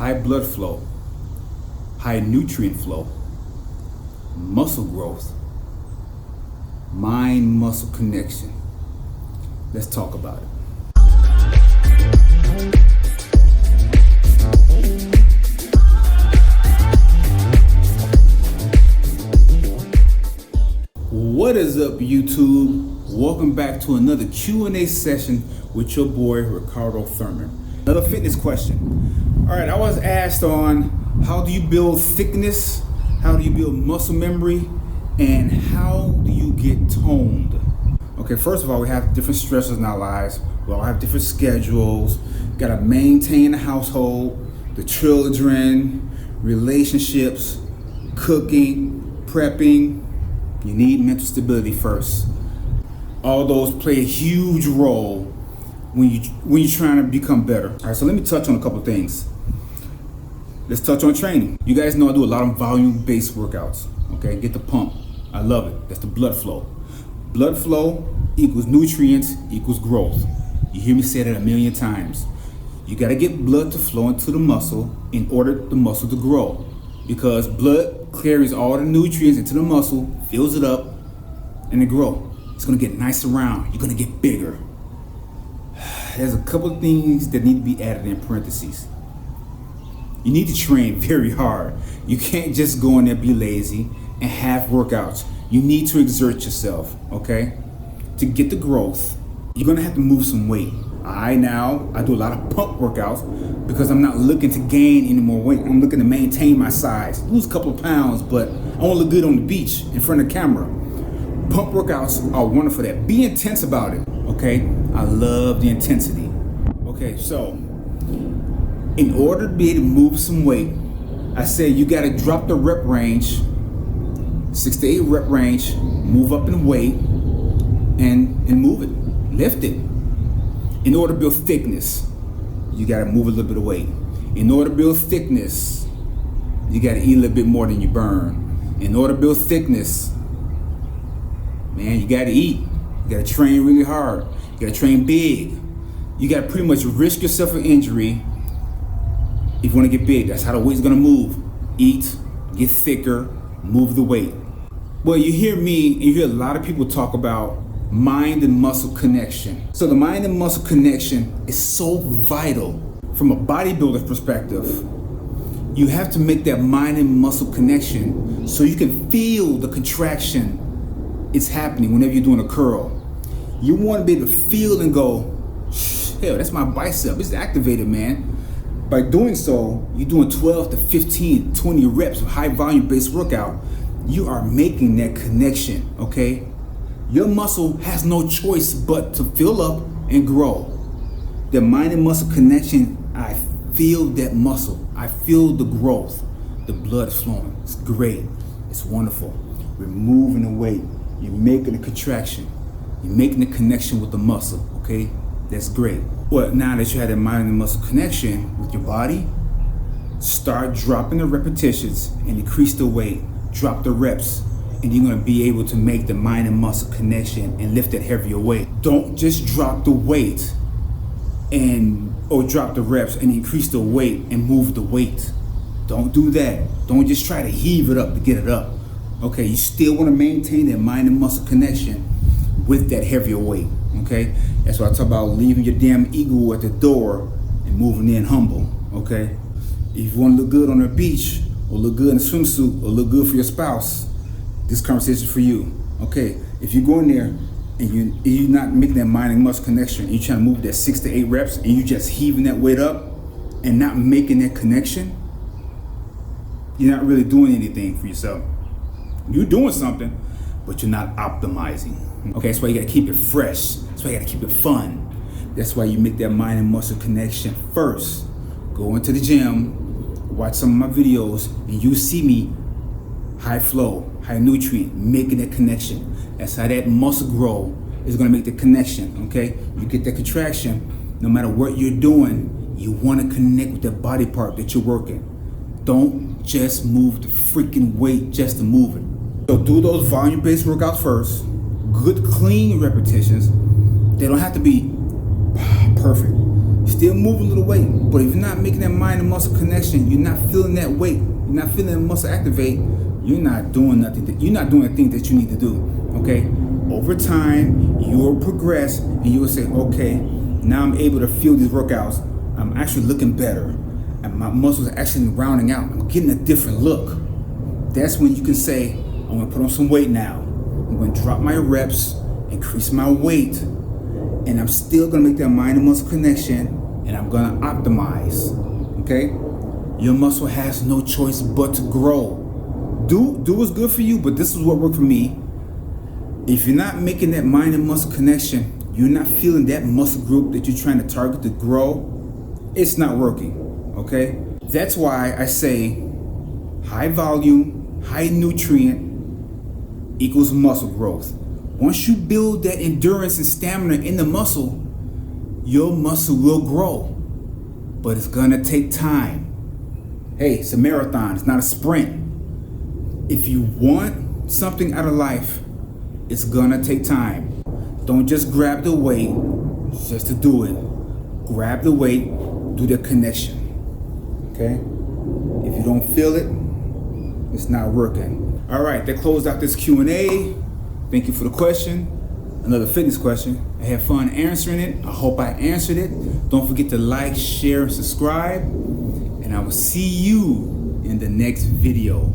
high blood flow, high nutrient flow, muscle growth, mind-muscle connection. Let's talk about it. What is up, YouTube? Welcome back to another Q&A session with your boy Ricardo Thurman. Another fitness question. All right, I was asked on how do you build thickness, how do you build muscle memory, and how do you get toned? Okay, first of all, we have different stressors in our lives. We all have different schedules. Got to maintain the household, the children, relationships, cooking, prepping. You need mental stability first. All those play a huge role when you're trying to become better. All right, so let me touch on a couple things. Let's touch on training. You guys know I do a lot of volume-based workouts. Okay, get the pump. I love it. That's the blood flow. Blood flow equals nutrients equals growth. You hear me say that a million times. You got to get blood to flow into the muscle in order the muscle to grow, because blood carries all the nutrients into the muscle, fills it up, and it grows. It's gonna get nice and round. You're gonna get bigger. There's a couple of things that need to be added in parentheses. You need to train very hard. You can't just go in there, be lazy, and have workouts. You need to exert yourself, okay? To get the growth, you're gonna have to move some weight. I do a lot of pump workouts because I'm not looking to gain any more weight. I'm looking to maintain my size, lose a couple of pounds, but I wanna look good on the beach in front of the camera. Pump workouts are wonderful for that. Be intense about it, okay? I love the intensity. Okay, so in order to be able to move some weight, I say you gotta drop the rep range, 6 to 8 rep range, move up in weight, and move it, lift it. In order to build thickness, you gotta move a little bit of weight. In order to build thickness, you gotta eat a little bit more than you burn. In order to build thickness, man, you gotta eat. You gotta train really hard. You gotta train big. You gotta pretty much risk yourself an injury if you wanna get big. That's how the weight's gonna move. Eat, get thicker, move the weight. Well, you hear me and you hear a lot of people talk about mind and muscle connection. So the mind and muscle connection is so vital from a bodybuilder's perspective. You have to make that mind and muscle connection so you can feel the contraction it's happening whenever you're doing a curl. You want to be able to feel and go, hell, that's my bicep. It's activated, man. By doing so, you're doing 12 to 15, 20 reps of high volume based workout. You are making that connection, okay? Your muscle has no choice but to fill up and grow. The mind and muscle connection, I feel that muscle. I feel the growth. The blood is flowing. It's great. It's wonderful. We're moving the weight. You're making a contraction. You're making a connection with the muscle, okay? That's great. Well, now that you have that mind and muscle connection with your body, start dropping the repetitions and increase the weight. Drop the reps, and you're gonna be able to make the mind and muscle connection and lift that heavier weight. Don't just drop the weight or drop the reps and increase the weight and move the weight. Don't do that. Don't just try to heave it up to get it up. Okay, you still wanna maintain that mind and muscle connection with that heavier weight, okay? That's why I talk about leaving your damn ego at the door and moving in humble, okay? If you wanna look good on the beach, or look good in a swimsuit, or look good for your spouse, this conversation is for you, okay? If you go in there and you're not making that mind and muscle connection, and you're trying to move that 6 to 8 reps, and you just heaving that weight up and not making that connection, you're not really doing anything for yourself. You're doing something, but you're not optimizing. Okay, that's why you gotta keep it fresh. That's why you gotta keep it fun. That's why you make that mind and muscle connection first. Go into the gym, watch some of my videos, and you see me high flow, high nutrient, making that connection. That's how that muscle grow is gonna make the connection, okay? You get that contraction, no matter what you're doing, you wanna connect with that body part that you're working. Don't just move the freaking weight just to move it. So do those volume-based workouts first. Good, clean repetitions. They don't have to be perfect. still moving a little weight, but if you're not making that mind and muscle connection, you're not feeling that weight, you're not feeling that muscle activate, you're not doing nothing. You're not doing the thing that you need to do. Okay. Over time, you will progress, and you will say, okay, now I'm able to feel these workouts. I'm actually looking better, and my muscles are actually rounding out. I'm getting a different look. That's when you can say, I'm gonna put on some weight now. I'm gonna drop my reps, increase my weight, and I'm still gonna make that mind and muscle connection, and I'm gonna optimize. Okay? Your muscle has no choice but to grow. Do what's good for you, but this is what worked for me. If you're not making that mind and muscle connection, you're not feeling that muscle group that you're trying to target to grow, it's not working. Okay? That's why I say high volume, high nutrient equals muscle growth. Once you build that endurance and stamina in the muscle, your muscle will grow, but it's gonna take time. Hey, it's a marathon, it's not a sprint. If you want something out of life, it's gonna take time. Don't just grab the weight just to do it. Grab the weight, do the connection. Okay? If you don't feel it, it's not working. All right, that closed out this Q&A. Thank you for the question. Another fitness question. I had fun answering it. I hope I answered it. Don't forget to like, share, and subscribe. And I will see you in the next video.